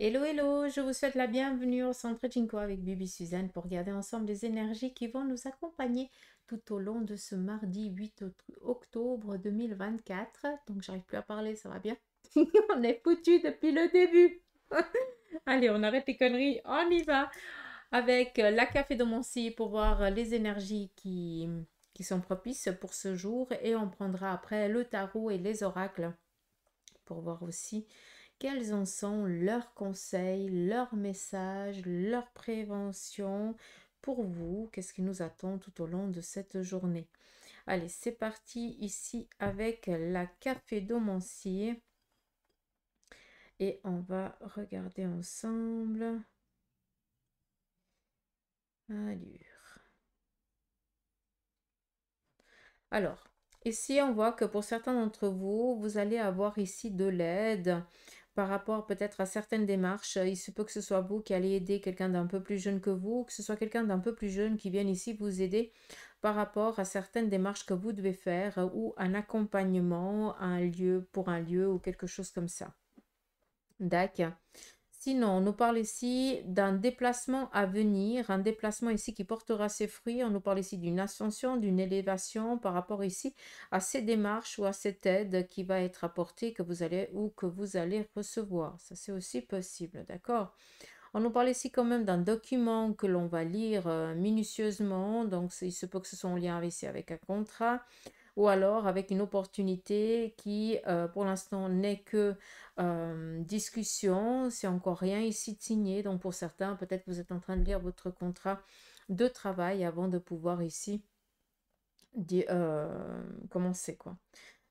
Hello, hello, je vous souhaite la bienvenue au Centre Jinko avec Bibi Suzanne pour regarder ensemble les énergies qui vont nous accompagner tout au long de ce mardi 8 octobre 2024. Donc, j'arrive plus à parler, ça va bien? On est foutu depuis le début. Allez, on arrête les conneries, on y va avec la café de Moncy pour voir les énergies qui sont propices pour ce jour et on prendra après le tarot et les oracles pour voir aussi quels en sont leurs conseils, leurs messages, leurs préventions pour vous. Qu'est-ce qui nous attend tout au long de cette journée? Allez, c'est parti ici avec la café d'Omancier et on va regarder ensemble. Allure. Alors, ici on voit que pour certains d'entre vous, vous allez avoir ici de l'aide par rapport peut-être à certaines démarches. Il se peut que ce soit vous qui allez aider quelqu'un d'un peu plus jeune que vous, ou que ce soit quelqu'un d'un peu plus jeune qui vienne ici vous aider par rapport à certaines démarches que vous devez faire ou un accompagnement à un lieu, pour un lieu ou quelque chose comme ça. D'accord. Sinon, on nous parle ici d'un déplacement à venir, un déplacement ici qui portera ses fruits. On nous parle ici d'une ascension, d'une élévation par rapport ici à ces démarches ou à cette aide qui va être apportée que vous allez ou que vous allez recevoir. Ça, c'est aussi possible, d'accord? On nous parle ici quand même d'un document que l'on va lire minutieusement. Donc, il se peut que ce soit en lien ici avec un contrat ou alors avec une opportunité qui, pour l'instant, n'est que discussion. C'est encore rien ici de signé. Donc, pour certains, peut-être que vous êtes en train de lire votre contrat de travail avant de pouvoir ici commencer, quoi.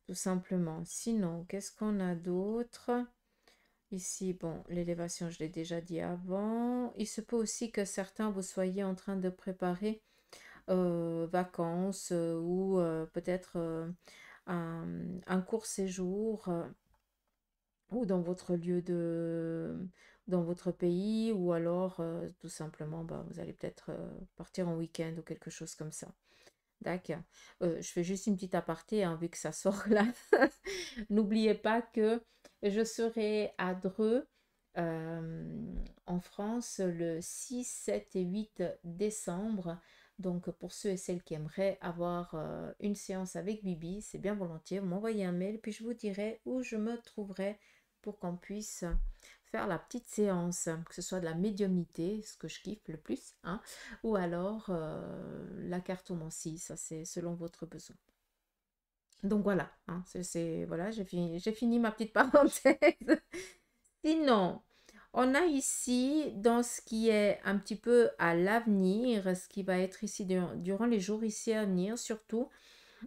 Tout simplement. Sinon, qu'est-ce qu'on a d'autre? Ici, bon, l'élévation, je l'ai déjà dit avant. Il se peut aussi que certains, vous soyez en train de préparer vacances ou peut-être un court séjour ou dans votre lieu dans votre pays ou alors tout simplement bah, vous allez peut-être partir en week-end ou quelque chose comme ça. D'accord. Je fais juste une petite aparté hein, vu que ça sort là. N'oubliez pas que je serai à Dreux en France le 6, 7 et 8 décembre. Donc pour ceux et celles qui aimeraient avoir une séance avec Bibi, c'est bien volontiers. Vous m'envoyez un mail puis je vous dirai où je me trouverai pour qu'on puisse faire la petite séance, que ce soit de la médiumnité, ce que je kiffe le plus, hein, ou alors la cartomancie, ça c'est selon votre besoin. Donc voilà, hein, voilà, j'ai fini ma petite parenthèse. Sinon, on a ici, dans ce qui est un petit peu à l'avenir, ce qui va être ici durant les jours ici à venir, surtout,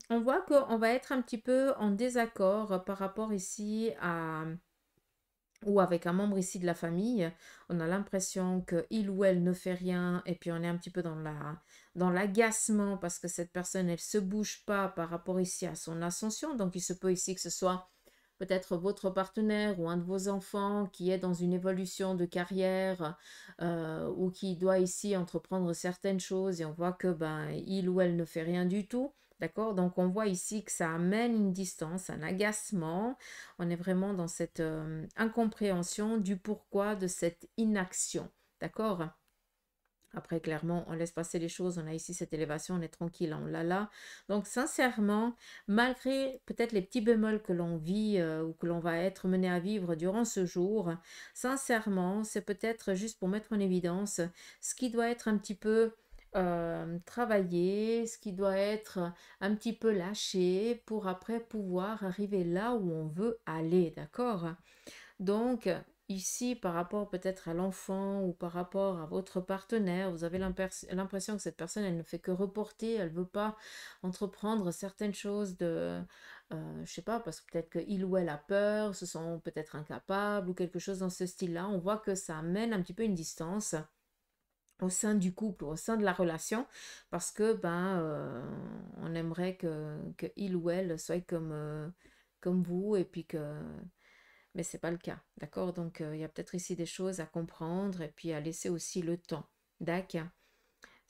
on voit qu'on va être un petit peu en désaccord par rapport ici à ou avec un membre ici de la famille, on a l'impression qu'il ou elle ne fait rien et puis on est un petit peu dans l'agacement parce que cette personne, elle se bouge pas par rapport ici à son ascension. Donc il se peut ici que ce soit peut-être votre partenaire ou un de vos enfants qui est dans une évolution de carrière ou qui doit ici entreprendre certaines choses et on voit que ben il ou elle ne fait rien du tout. D'accord? Donc on voit ici que ça amène une distance, un agacement. On est vraiment dans cette incompréhension du pourquoi de cette inaction. D'accord? Après, clairement, on laisse passer les choses. On a ici cette élévation, on est tranquille, on l'a là. Donc, sincèrement, malgré peut-être les petits bémols que l'on vit ou que l'on va être mené à vivre durant ce jour, sincèrement, c'est peut-être juste pour mettre en évidence ce qui doit être un petit peu travaillé, ce qui doit être un petit peu lâché pour après pouvoir arriver là où on veut aller, d'accord? Donc, ici, par rapport peut-être à l'enfant ou par rapport à votre partenaire, vous avez l'impression que cette personne, elle ne fait que reporter, elle ne veut pas entreprendre certaines choses je sais pas, parce que peut-être qu'il ou elle a peur, se sent peut-être incapable ou quelque chose dans ce style-là. On voit que ça amène un petit peu une distance au sein du couple, au sein de la relation, parce que ben on aimerait que il ou elle soit comme vous et puis que mais c'est pas le cas, d'accord? Donc, il y a peut-être ici des choses à comprendre et puis à laisser aussi le temps, d'accord?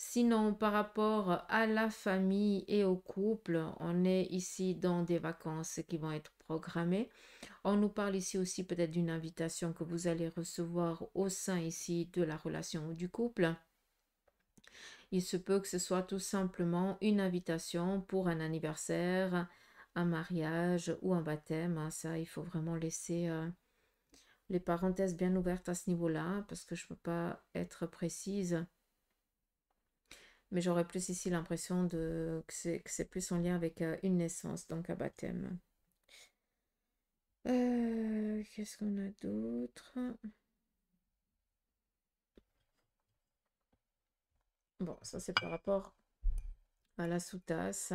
Sinon, par rapport à la famille et au couple, on est ici dans des vacances qui vont être programmées. On nous parle ici aussi peut-être d'une invitation que vous allez recevoir au sein ici de la relation ou du couple. Il se peut que ce soit tout simplement une invitation pour un anniversaire, un mariage ou un baptême. Hein. Ça, il faut vraiment laisser les parenthèses bien ouvertes à ce niveau-là parce que je ne peux pas être précise. Mais j'aurais plus ici l'impression que c'est plus en lien avec une naissance, donc un baptême. Qu'est-ce qu'on a d'autre? Bon, ça c'est par rapport à la sous-tasse.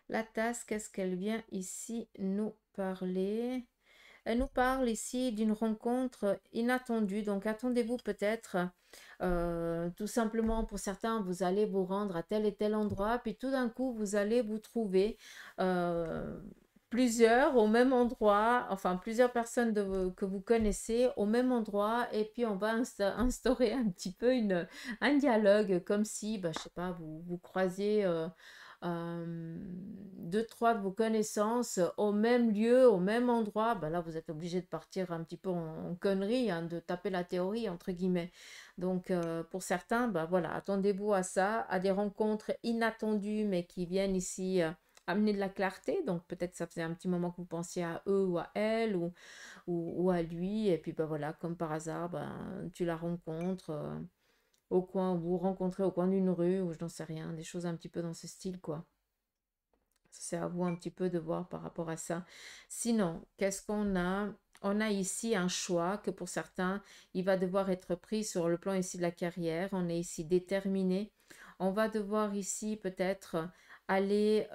La tasse, qu'est-ce qu'elle vient ici nous parler? Elle nous parle ici d'une rencontre inattendue. Donc attendez-vous peut-être, tout simplement pour certains, vous allez vous rendre à tel et tel endroit, puis tout d'un coup, vous allez vous trouver euh, plusieurs au même endroit, enfin plusieurs personnes que vous connaissez au même endroit, et puis on va instaurer un petit peu un dialogue, comme si, bah, je sais pas, vous croisiez deux, trois de vos connaissances au même lieu, au même endroit, ben là, vous êtes obligé de partir un petit peu en connerie, hein, de taper la théorie, entre guillemets. Donc, pour certains, ben voilà, attendez-vous à ça, à des rencontres inattendues, mais qui viennent ici amener de la clarté. Donc, peut-être ça faisait un petit moment que vous pensiez à eux ou à elle ou à lui. Et puis, ben voilà, comme par hasard, ben, tu la rencontres au coin, vous vous rencontrez au coin d'une rue, ou je n'en sais rien, des choses un petit peu dans ce style, quoi. C'est à vous un petit peu de voir par rapport à ça. Sinon, qu'est-ce qu'on a? On a ici un choix que pour certains, il va devoir être pris sur le plan ici de la carrière. On est ici déterminé. On va devoir ici peut-être aller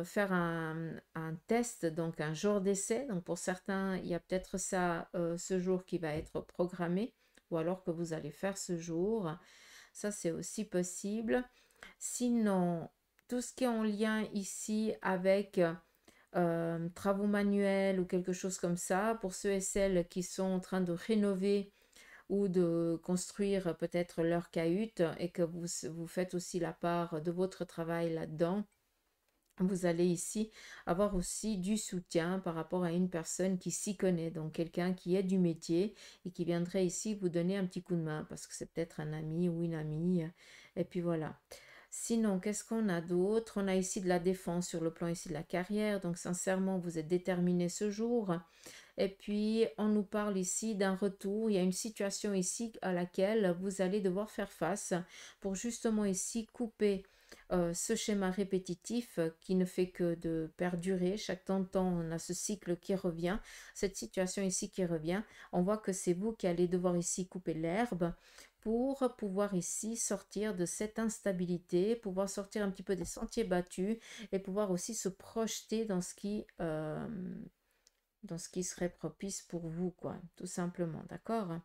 faire un test, donc un jour d'essai. Donc pour certains, il y a peut-être ça, ce jour qui va être programmé, ou alors que vous allez faire ce jour. Ça, c'est aussi possible. Sinon, tout ce qui est en lien ici avec travaux manuels ou quelque chose comme ça, pour ceux et celles qui sont en train de rénover ou de construire peut-être leur cahute et que vous faites aussi la part de votre travail là-dedans, vous allez ici avoir aussi du soutien par rapport à une personne qui s'y connaît, donc quelqu'un qui est du métier et qui viendrait ici vous donner un petit coup de main parce que c'est peut-être un ami ou une amie. Et puis voilà. Sinon, qu'est-ce qu'on a d'autre? On a ici de la défense sur le plan ici de la carrière, donc sincèrement, vous êtes déterminé ce jour. Et puis, on nous parle ici d'un retour. Il y a une situation ici à laquelle vous allez devoir faire face pour justement ici couper ce schéma répétitif qui ne fait que de perdurer. Chaque temps de temps, on a ce cycle qui revient, cette situation ici qui revient. On voit que c'est vous qui allez devoir ici couper l'herbe pour pouvoir ici sortir de cette instabilité, pouvoir sortir un petit peu des sentiers battus et pouvoir aussi se projeter dans ce qui serait propice pour vous, quoi, tout simplement, d'accord?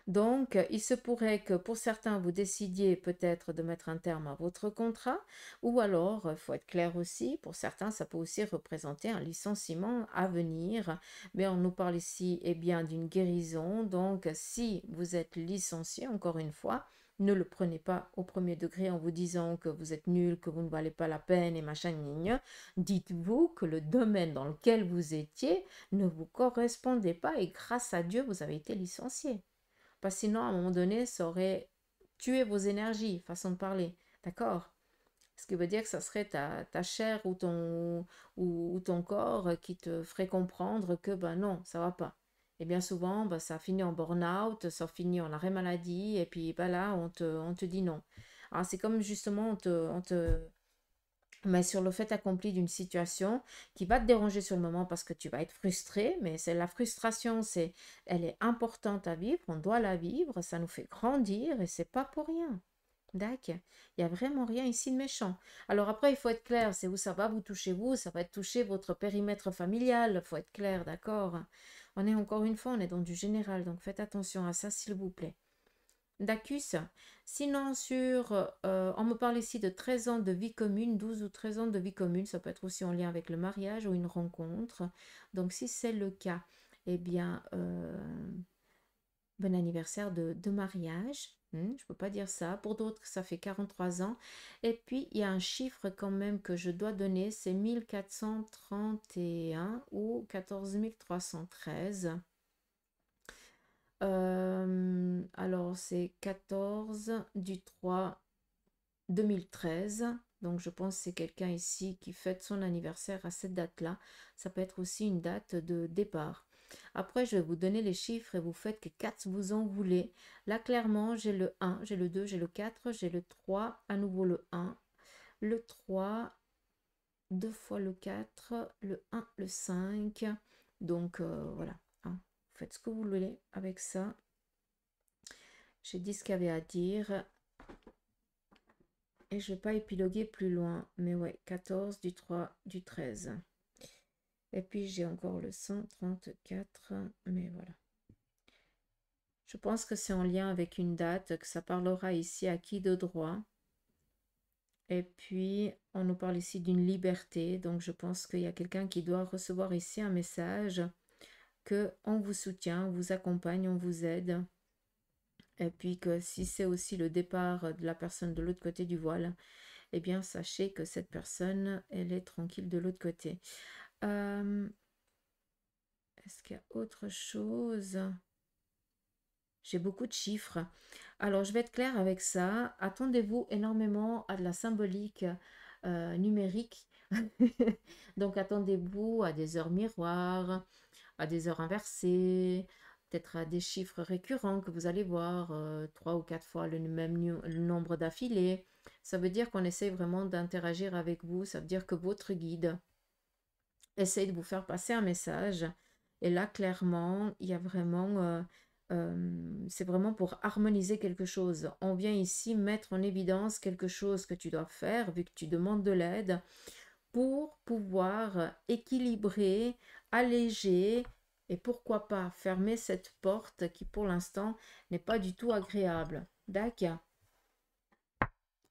Donc, il se pourrait que pour certains, vous décidiez peut-être de mettre un terme à votre contrat, ou alors, il faut être clair aussi, pour certains, ça peut aussi représenter un licenciement à venir, mais on nous parle ici, eh bien, d'une guérison. Donc, si vous êtes licencié, encore une fois, ne le prenez pas au premier degré en vous disant que vous êtes nul, que vous ne valez pas la peine et machin, gna. Dites-vous que le domaine dans lequel vous étiez ne vous correspondait pas et grâce à Dieu, vous avez été licencié. Parce que sinon, à un moment donné, ça aurait tué vos énergies, façon de parler. D'accord? Ce qui veut dire que ça serait ta chair ou ton corps qui te ferait comprendre que ben non, ça va pas. Et bien souvent, ben, ça finit en burn-out, ça finit en arrêt maladie, et puis ben là, on te dit non. Alors c'est comme justement, on te mais sur le fait accompli d'une situation qui va te déranger sur le moment parce que tu vas être frustré, mais c'est la frustration, elle est importante à vivre, on doit la vivre, ça nous fait grandir et c'est pas pour rien. D'accord. Il n'y a vraiment rien ici de méchant. Alors après, il faut être clair, c'est où ça va vous toucher vous, ça va être toucher votre périmètre familial, il faut être clair, d'accord? On est encore une fois, on est dans du général, donc faites attention à ça, s'il vous plaît. Dacus. Sinon, on me parle ici de 13 ans de vie commune, 12 ou 13 ans de vie commune, ça peut être aussi en lien avec le mariage ou une rencontre. Donc, si c'est le cas, eh bien, Bon anniversaire de mariage. Je ne peux pas dire ça. Pour d'autres, ça fait 43 ans. Et puis, il y a un chiffre quand même que je dois donner, c'est 1431 ou 14313. Alors, c'est 14 du 3 2013. Donc, je pense que c'est quelqu'un ici qui fête son anniversaire à cette date-là. Ça peut être aussi une date de départ. Après, je vais vous donner les chiffres et vous faites que 4 vous en voulez. Là, clairement, j'ai le 1, j'ai le 2, j'ai le 4, j'ai le 3, à nouveau le 1, le 3, deux fois le 4, le 1, le 5. Donc, voilà. Hein. Vous faites ce que vous voulez avec ça. J'ai dit ce qu'il y avait à dire. Et je ne vais pas épiloguer plus loin. Mais ouais, 14 du 3 du 13. Et puis j'ai encore le 134. Mais voilà. Je pense que c'est en lien avec une date, que ça parlera ici à qui de droit. Et puis, on nous parle ici d'une liberté. Donc, je pense qu'il y a quelqu'un qui doit recevoir ici un message que on vous soutient, on vous accompagne, on vous aide. Et puis que si c'est aussi le départ de la personne de l'autre côté du voile, eh bien, sachez que cette personne, elle est tranquille de l'autre côté. Est-ce qu'il y a autre chose? J'ai beaucoup de chiffres. Alors, je vais être claire avec ça. Attendez-vous énormément à de la symbolique numérique. Donc, attendez-vous à des heures miroirs, à des heures inversées, peut-être à des chiffres récurrents que vous allez voir 3 ou 4 fois le même le nombre d'affilés. Ça veut dire qu'on essaye vraiment d'interagir avec vous. Ça veut dire que votre guide essaye de vous faire passer un message. Et là, clairement, il y a vraiment... c'est vraiment pour harmoniser quelque chose. On vient ici mettre en évidence quelque chose que tu dois faire, vu que tu demandes de l'aide, pour pouvoir équilibrer, alléger et pourquoi pas fermer cette porte qui pour l'instant n'est pas du tout agréable. D'accord.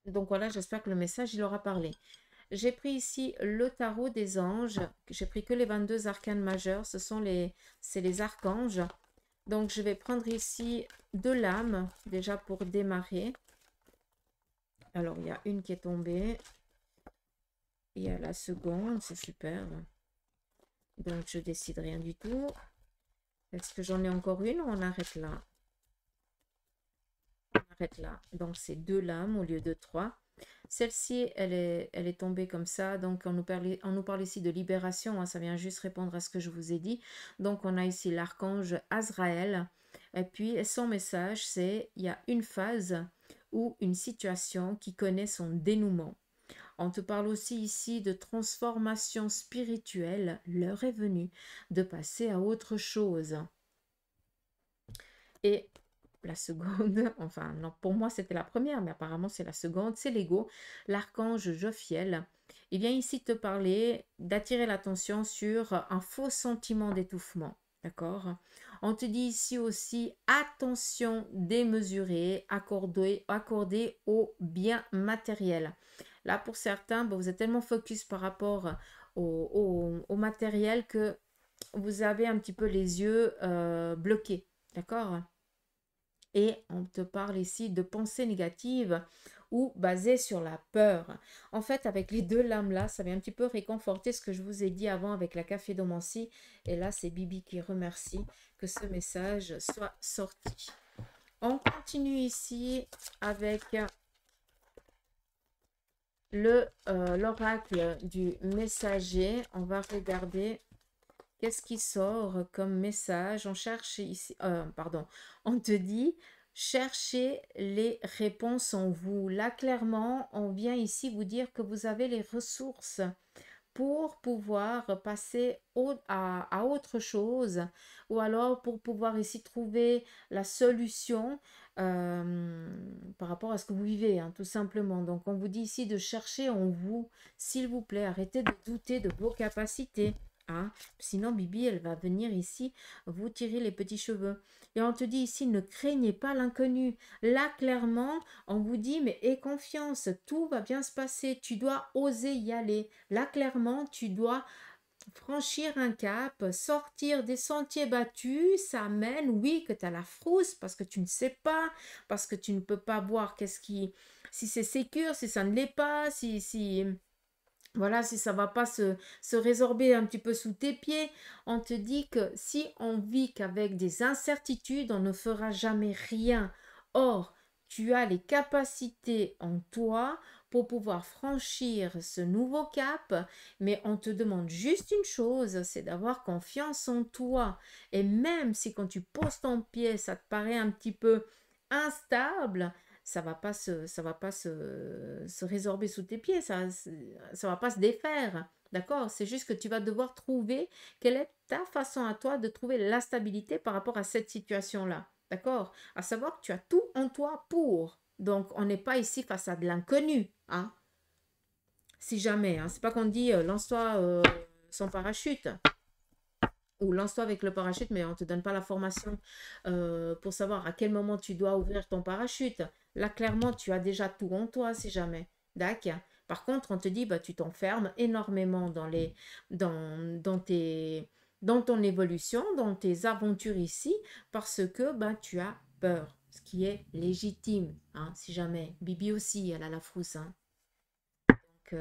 Donc voilà, j'espère que le message il aura parlé. J'ai pris ici le tarot des anges. J'ai pris que les 22 arcanes majeurs. C'est les archanges. Donc, je vais prendre ici 2 lames, déjà pour démarrer. Alors, il y a une qui est tombée. Il y a la seconde, c'est super. Donc, je décide rien du tout. Est-ce que j'en ai encore une ou on arrête là? On arrête là. Donc, c'est 2 lames au lieu de 3. Celle-ci, elle est tombée comme ça. Donc, on nous parle ici de libération. Hein, ça vient juste répondre à ce que je vous ai dit. Donc, on a ici l'archange Azraël. Et puis, son message, c'est il y a une phase ou une situation qui connaît son dénouement. On te parle aussi ici de transformation spirituelle. L'heure est venue de passer à autre chose. Et la seconde, enfin non, pour moi c'était la première, mais apparemment c'est la seconde, c'est l'ego, l'archange Jophiel. Il vient ici te parler, d'attirer l'attention sur un faux sentiment d'étouffement, d'accord? On te dit ici aussi attention démesurée accordée au bien matériel. Là pour certains, vous êtes tellement focus par rapport au matériel que vous avez un petit peu les yeux bloqués, d'accord? Et on te parle ici de pensées négatives ou basées sur la peur. En fait, avec les 2 lames-là, ça vient un petit peu réconforter ce que je vous ai dit avant avec la caphédomancie. Et là, c'est Bibi qui remercie que ce message soit sorti. On continue ici avec l'oracle du messager. On va regarder qu'est-ce qui sort comme message. On cherche ici, pardon, on te dit cherchez les réponses en vous. Là, clairement, on vient ici vous dire que vous avez les ressources pour pouvoir passer à autre chose ou alors pour pouvoir ici trouver la solution par rapport à ce que vous vivez, hein, tout simplement. Donc, on vous dit ici de chercher en vous, s'il vous plaît, arrêtez de douter de vos capacités. Hein. Sinon, Bibi, elle va venir ici vous tirer les petits cheveux. Et on te dit ici, ne craignez pas l'inconnu. Là, clairement, on vous dit, mais aie confiance, tout va bien se passer. Tu dois oser y aller. Là, clairement, tu dois franchir un cap, sortir des sentiers battus, ça amène, oui, que tu as la frousse parce que tu ne sais pas, parce que tu ne peux pas voir si c'est sécure, si ça ne l'est pas, voilà, si ça va pas se résorber un petit peu sous tes pieds. On te dit que si on vit qu'avec des incertitudes, on ne fera jamais rien. Or, tu as les capacités en toi pour pouvoir franchir ce nouveau cap, mais on te demande juste une chose, c'est d'avoir confiance en toi. Et même si quand tu poses ton pied, ça te paraît un petit peu instable, ça va pas se résorber sous tes pieds, ça va pas se défaire. D'accord? C'est juste que tu vas devoir trouver quelle est ta façon à toi de trouver la stabilité par rapport à cette situation-là. D'accord? À savoir que tu as tout en toi pour. Donc, on n'est pas ici face à de l'inconnu. Hein? Si jamais, hein, c'est pas qu'on dit lance-toi sans parachute ou lance-toi avec le parachute, mais on ne te donne pas la formation pour savoir à quel moment tu dois ouvrir ton parachute. Là, clairement, tu as déjà tout en toi, si jamais. D'accord. Par contre, on te dit, bah, tu t'enfermes énormément dans ton évolution, dans tes aventures ici, parce que bah, tu as peur, ce qui est légitime, hein, si jamais. Bibi aussi, elle a la frousse. Hein. Donc,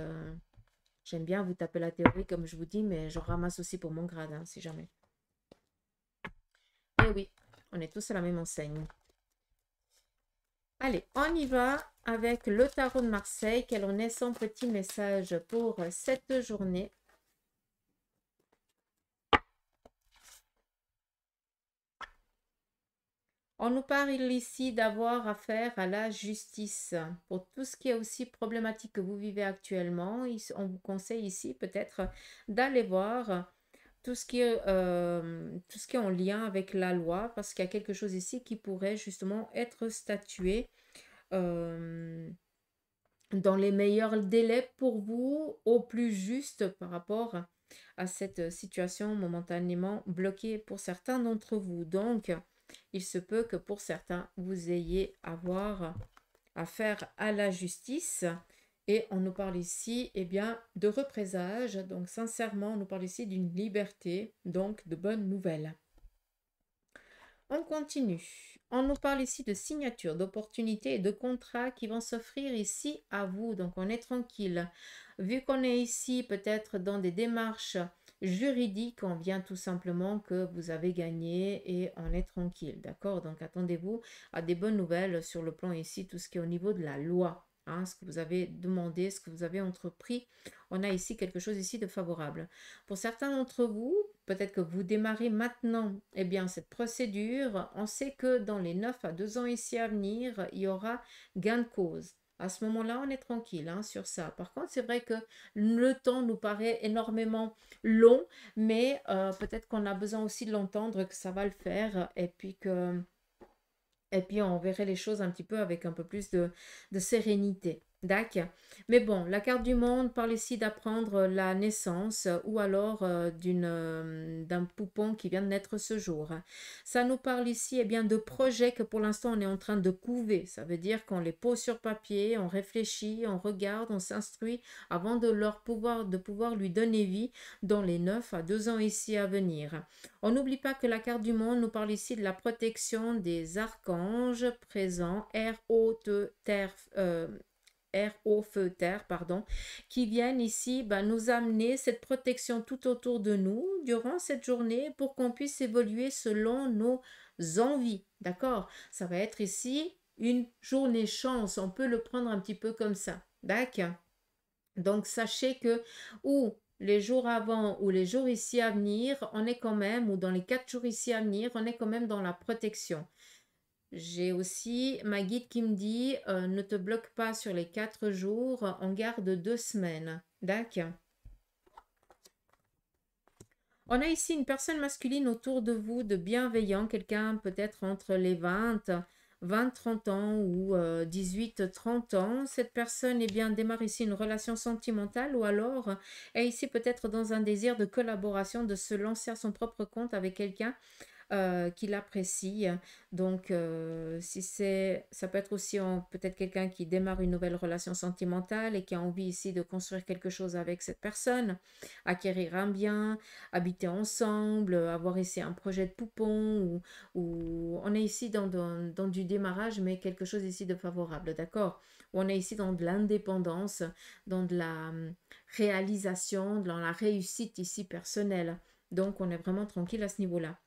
j'aime bien vous taper la théorie, comme je vous dis, mais je ramasse aussi pour mon grade, hein, si jamais. Eh oui, on est tous à la même enseigne. Allez, on y va avec le tarot de Marseille. Quel en est son petit message pour cette journée? On nous parle ici d'avoir affaire à la justice. Pour tout ce qui est aussi problématique que vous vivez actuellement, on vous conseille ici peut-être d'aller voir tout ce qui est en lien avec la loi, parce qu'il y a quelque chose ici qui pourrait justement être statué dans les meilleurs délais pour vous, au plus juste par rapport à cette situation momentanément bloquée pour certains d'entre vous. Donc, il se peut que pour certains, vous ayez affaire à la justice. Et on nous parle ici, eh bien, de représailles. Donc, sincèrement, on nous parle ici d'une liberté, donc de bonnes nouvelles. On continue. On nous parle ici de signatures, d'opportunités et de contrats qui vont s'offrir ici à vous. Donc, on est tranquille. Vu qu'on est ici peut-être dans des démarches juridiques, on vient tout simplement que vous avez gagné et on est tranquille. D'accord? Donc, attendez-vous à des bonnes nouvelles sur le plan ici, tout ce qui est au niveau de la loi. Hein, ce que vous avez demandé, ce que vous avez entrepris. On a ici quelque chose ici de favorable. Pour certains d'entre vous, peut-être que vous démarrez maintenant eh bien, cette procédure. On sait que dans les 9 à 2 ans ici à venir, il y aura gain de cause. À ce moment-là, on est tranquille hein, sur ça. Par contre, c'est vrai que le temps nous paraît énormément long, mais peut-être qu'on a besoin aussi de l'entendre, que ça va le faire, et puis on verrait les choses un petit peu avec un peu plus de sérénité. D'accord. Mais bon, la carte du monde parle ici d'apprendre la naissance ou alors d'un poupon qui vient de naître ce jour. Ça nous parle ici eh bien, de projets que pour l'instant on est en train de couver. Ça veut dire qu'on les pose sur papier, on réfléchit, on regarde, on s'instruit avant de pouvoir lui donner vie dans les 9 à 2 ans ici à venir. On n'oublie pas que la carte du monde nous parle ici de la protection des archanges présents, Feu, Terre, pardon, qui viennent ici nous amener cette protection tout autour de nous durant cette journée pour qu'on puisse évoluer selon nos envies. D'accord? Ça va être ici une journée chance. On peut le prendre un petit peu comme ça. D'accord? Donc, sachez que ou les jours avant ou les jours ici à venir, on est quand même, ou dans les 4 jours ici à venir, on est quand même dans la protection. J'ai aussi ma guide qui me dit ne te bloque pas sur les 4 jours, on garde 2 semaines. D'accord. On a ici une personne masculine autour de vous, de bienveillant, quelqu'un peut-être entre les 20-30 ans ou 18-30 ans. Cette personne démarre ici une relation sentimentale ou alors est ici peut-être dans un désir de collaboration, de se lancer à son propre compte avec quelqu'un qu'il apprécie. Donc, si ça peut être aussi peut-être quelqu'un qui démarre une nouvelle relation sentimentale et qui a envie ici de construire quelque chose avec cette personne, acquérir un bien, habiter ensemble, avoir ici un projet de poupon, ou on est ici dans du démarrage, mais quelque chose ici de favorable, d'accord? On est ici dans de l'indépendance, dans de la réalisation, dans la réussite ici personnelle. Donc, on est vraiment tranquille à ce niveau-là.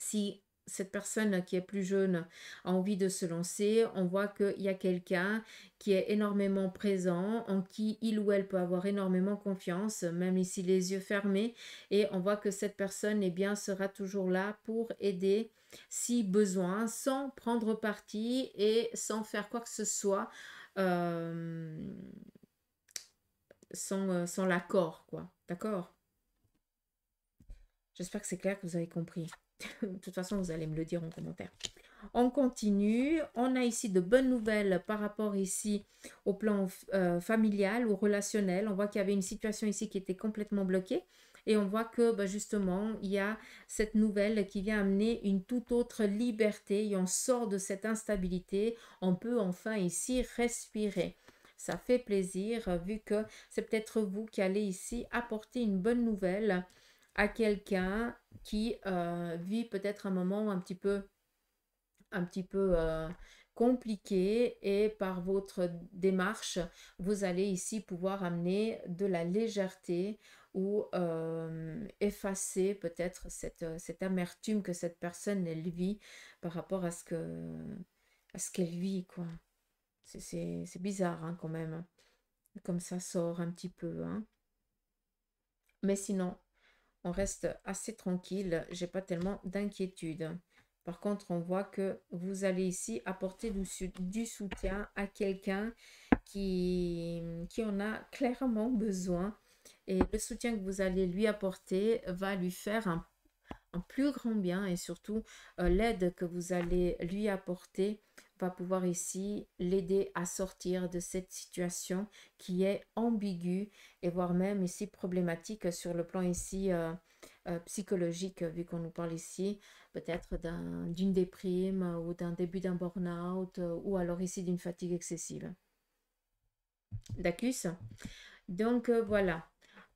Si cette personne qui est plus jeune a envie de se lancer, on voit qu'il y a quelqu'un qui est énormément présent, en qui il ou elle peut avoir énormément confiance, même ici les yeux fermés, et on voit que cette personne eh bien, sera toujours là pour aider si besoin, sans prendre parti et sans faire quoi que ce soit, euh, sans l'accord, quoi. D'accord? J'espère que c'est clair, que vous avez compris. De toute façon, vous allez me le dire en commentaire. On continue. On a ici de bonnes nouvelles par rapport ici au plan familial ou relationnel. On voit qu'il y avait une situation ici qui était complètement bloquée. Et on voit que bah, justement, il y a cette nouvelle qui vient amener une toute autre liberté. Et on sort de cette instabilité. On peut enfin ici respirer. Ça fait plaisir vu que c'est peut-être vous qui allez ici apporter une bonne nouvelle à quelqu'un qui vit peut-être un moment un petit peu compliqué, et par votre démarche, vous allez ici pouvoir amener de la légèreté ou effacer peut-être cette amertume que cette personne elle vit par rapport à ce qu'elle vit, quoi. C'est bizarre hein, quand même. Comme ça sort un petit peu. Hein. Mais sinon, on reste assez tranquille, j'ai pas tellement d'inquiétude. Par contre, on voit que vous allez ici apporter du soutien à quelqu'un qui en a clairement besoin. Et le soutien que vous allez lui apporter va lui faire un plus grand bien, et surtout l'aide que vous allez lui apporter va pouvoir ici l'aider à sortir de cette situation qui est ambiguë, et voire même ici problématique sur le plan ici psychologique, vu qu'on nous parle ici peut-être d'une déprime ou d'un début d'un burn-out, ou alors ici d'une fatigue excessive. D'accord? Donc voilà.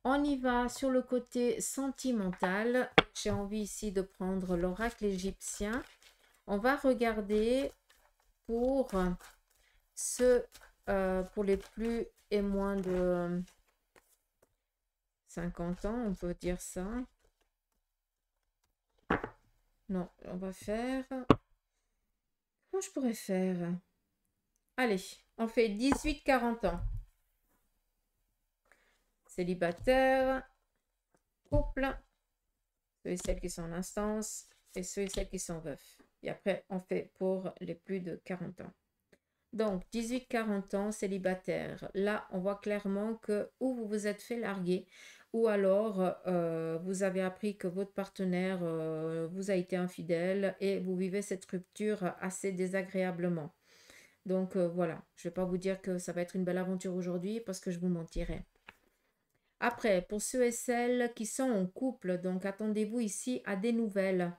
On y va sur le côté sentimental. J'ai envie ici de prendre l'oracle égyptien. On va regarder pour pour les plus et moins de 50 ans, on peut dire ça. Non, on va faire... Comment je pourrais faire? Allez, on fait 18-40 ans. Célibataire, couple, ceux et celles qui sont en instance, et ceux et celles qui sont veufs. Et après, on fait pour les plus de 40 ans. Donc, 18-40 ans, célibataire. Là, on voit clairement que ou vous vous êtes fait larguer, ou alors vous avez appris que votre partenaire vous a été infidèle et vous vivez cette rupture assez désagréablement. Donc, voilà, je ne vais pas vous dire que ça va être une belle aventure aujourd'hui parce que je vous mentirais. Après, pour ceux et celles qui sont en couple, donc attendez-vous ici à des nouvelles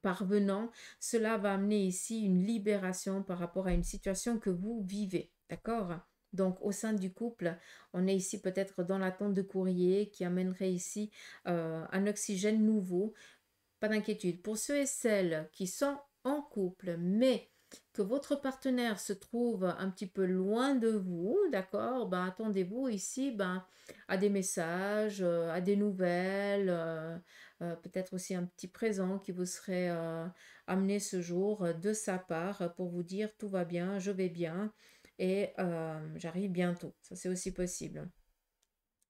parvenant. Cela va amener ici une libération par rapport à une situation que vous vivez. D'accord? Donc, au sein du couple, on est ici peut-être dans l'attente de courrier qui amènerait ici un oxygène nouveau. Pas d'inquiétude. Pour ceux et celles qui sont en couple, mais que votre partenaire se trouve un petit peu loin de vous, d'accord, ben, attendez-vous ici à des messages, à des nouvelles, peut-être aussi un petit présent qui vous serait amené ce jour de sa part pour vous dire tout va bien, je vais bien et j'arrive bientôt. Ça, c'est aussi possible.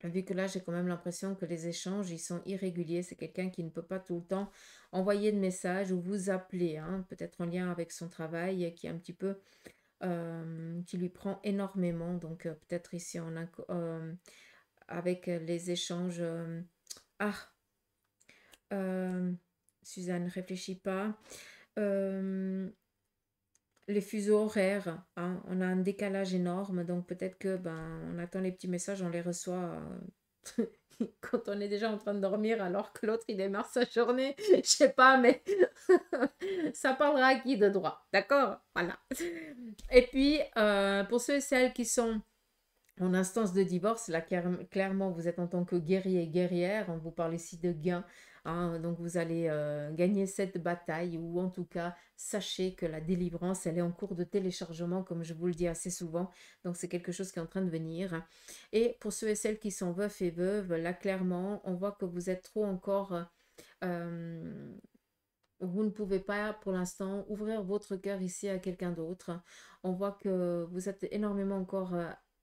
Vu que là, j'ai quand même l'impression que les échanges, ils sont irréguliers. C'est quelqu'un qui ne peut pas tout le temps envoyer de messages ou vous appeler, hein, peut-être en lien avec son travail, qui est un petit peu, qui lui prend énormément. Donc, peut-être ici, avec les échanges. Ah, euh, Suzanne, réfléchis pas. Euh, les fuseaux horaires, hein, on a un décalage énorme, donc peut-être que on attend les petits messages, on les reçoit quand on est déjà en train de dormir alors que l'autre il démarre sa journée, je sais pas, mais ça parlera à qui de droit, d'accord? Voilà. Et puis, pour ceux et celles qui sont en instance de divorce, là, clairement, vous êtes en tant que guerrier et guerrière. On vous parle ici de gain, hein, donc vous allez gagner cette bataille, ou en tout cas, sachez que la délivrance, elle est en cours de téléchargement, comme je vous le dis assez souvent. Donc, c'est quelque chose qui est en train de venir. Et pour ceux et celles qui sont veufs et veuves, là, clairement, on voit que vous êtes trop encore... euh, vous ne pouvez pas, pour l'instant, ouvrir votre cœur ici à quelqu'un d'autre. On voit que vous êtes énormément encore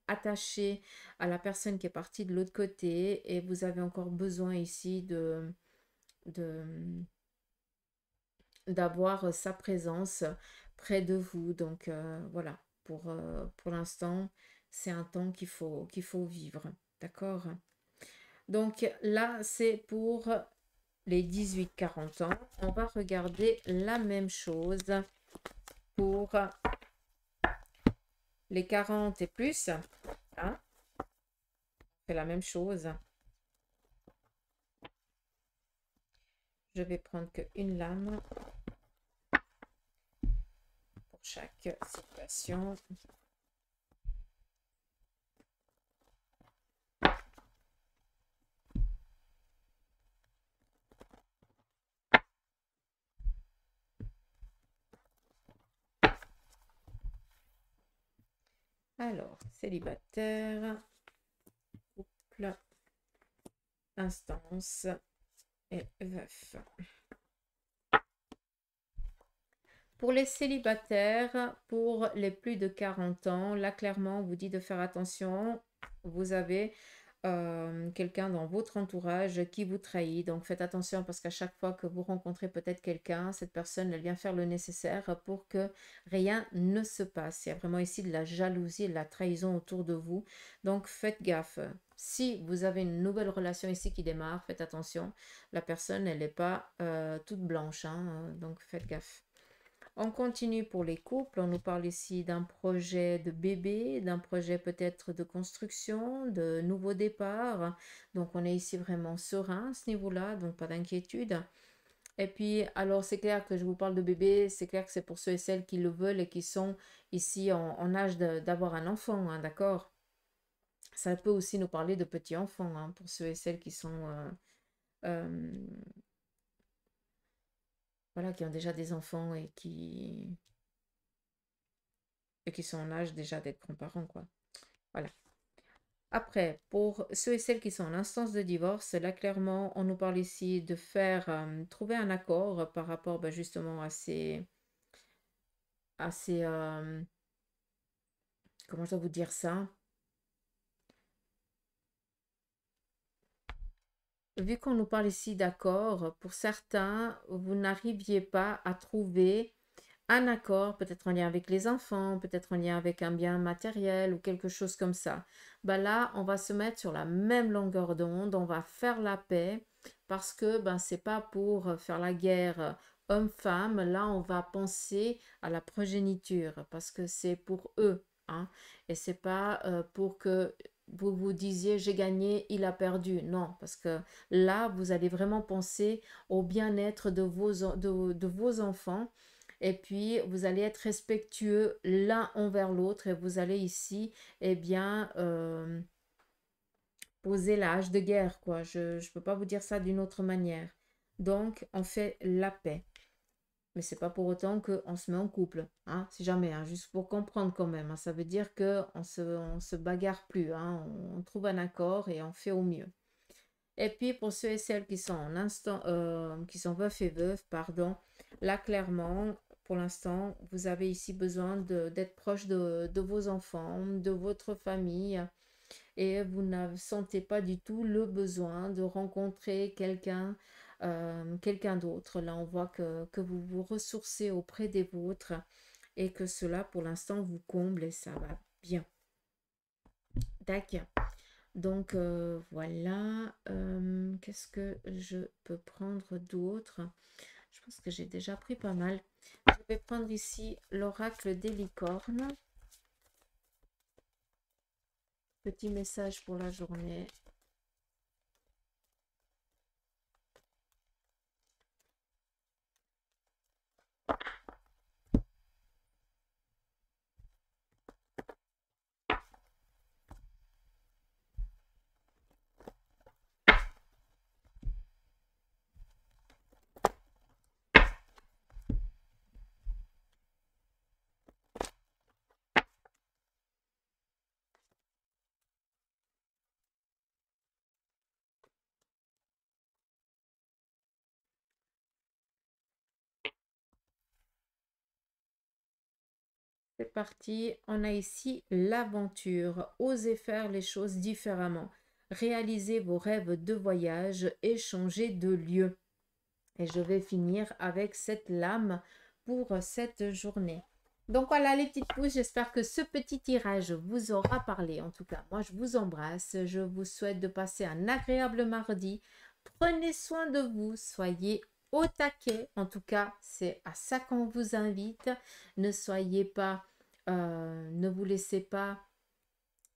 attaché à la personne qui est partie de l'autre côté et vous avez encore besoin ici de, d'avoir sa présence près de vous. Donc voilà, pour l'instant, c'est un temps qu'il faut vivre. D'accord? Donc là, c'est pour les 18-40 ans. On va regarder la même chose pour les 40 et plus. Hein? C'est la même chose. Je vais prendre qu'une lame pour chaque situation. Alors, célibataire, couple, instance et veuf. Pour les célibataires, pour les plus de 40 ans, là clairement on vous dit de faire attention. Vous avez quelqu'un dans votre entourage qui vous trahit. Donc faites attention parce qu'à chaque fois que vous rencontrez peut-être quelqu'un, cette personne elle vient faire le nécessaire pour que rien ne se passe. Il y a vraiment ici de la jalousie et de la trahison autour de vous. Donc faites gaffe. Si vous avez une nouvelle relation ici qui démarre, faites attention. La personne elle n'est pas toute blanche, hein, donc faites gaffe. On continue pour les couples. On nous parle ici d'un projet de bébé, d'un projet peut-être de construction, de nouveau départ. Donc, on est ici vraiment serein à ce niveau-là, donc pas d'inquiétude. Et puis, alors, c'est clair que je vous parle de bébé, c'est clair que c'est pour ceux et celles qui le veulent et qui sont ici en âge d'avoir un enfant, hein, d'accord? Ça peut aussi nous parler de petits-enfants, hein, pour ceux et celles qui sont... euh, voilà, qui ont déjà des enfants et qui sont en âge déjà d'être grands-parents, quoi. Voilà. Après, pour ceux et celles qui sont en instance de divorce, là clairement, on nous parle ici de faire trouver un accord par rapport ben, justement à ces comment je dois vous dire ça? Vu qu'on nous parle ici d'accord, pour certains, vous n'arriviez pas à trouver un accord, peut-être en lien avec les enfants, peut-être en lien avec un bien matériel ou quelque chose comme ça. Ben là, on va se mettre sur la même longueur d'onde, on va faire la paix parce que ben c'est pas pour faire la guerre homme-femme. Là, on va penser à la progéniture parce que c'est pour eux, hein, et c'est pas pour que vous vous disiez j'ai gagné, il a perdu. Non, parce que là, vous allez vraiment penser au bien-être de vos enfants et puis, vous allez être respectueux l'un envers l'autre et vous allez ici, eh bien, poser la hache de guerre, quoi. Je ne peux pas vous dire ça d'une autre manière. Donc, on fait la paix. Mais c'est pas pour autant qu'on se met en couple, hein, si jamais, hein, juste pour comprendre quand même, hein. Ça veut dire on se bagarre plus, hein, on trouve un accord et on fait au mieux. Et puis pour ceux et celles qui sont en instant, qui sont veufs et veuves, pardon, là clairement, pour l'instant, vous avez ici besoin d'être proche de vos enfants, de votre famille, et vous ne sentez pas du tout le besoin de rencontrer quelqu'un d'autre. Là, on voit que vous vous ressourcez auprès des vôtres et que cela, pour l'instant, vous comble et ça va bien. D'accord. Donc voilà, qu'est-ce que je peux prendre d'autre? Je pense que j'ai déjà pris pas mal. Je vais prendre ici l'oracle des licornes. Petit message pour la journée. C'est parti. On a ici l'aventure. Osez faire les choses différemment. Réalisez vos rêves de voyage et changez de lieu. Et je vais finir avec cette lame pour cette journée. Donc voilà les petites pousses, j'espère que ce petit tirage vous aura parlé. En tout cas, moi je vous embrasse. Je vous souhaite de passer un agréable mardi. Prenez soin de vous, soyez au taquet. En tout cas, c'est à ça qu'on vous invite. Ne soyez pas, ne vous laissez pas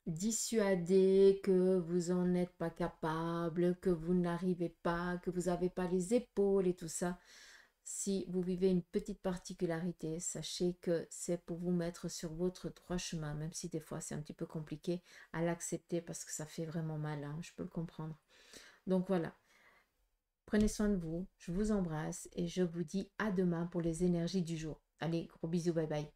dissuader que vous en êtes pas capable, que vous n'arrivez pas, que vous n'avez pas les épaules et tout ça. Si vous vivez une petite particularité, sachez que c'est pour vous mettre sur votre droit chemin, même si des fois c'est un petit peu compliqué à l'accepter parce que ça fait vraiment mal, hein, je peux le comprendre. Donc voilà, prenez soin de vous, je vous embrasse et je vous dis à demain pour les énergies du jour. Allez, gros bisous, bye bye.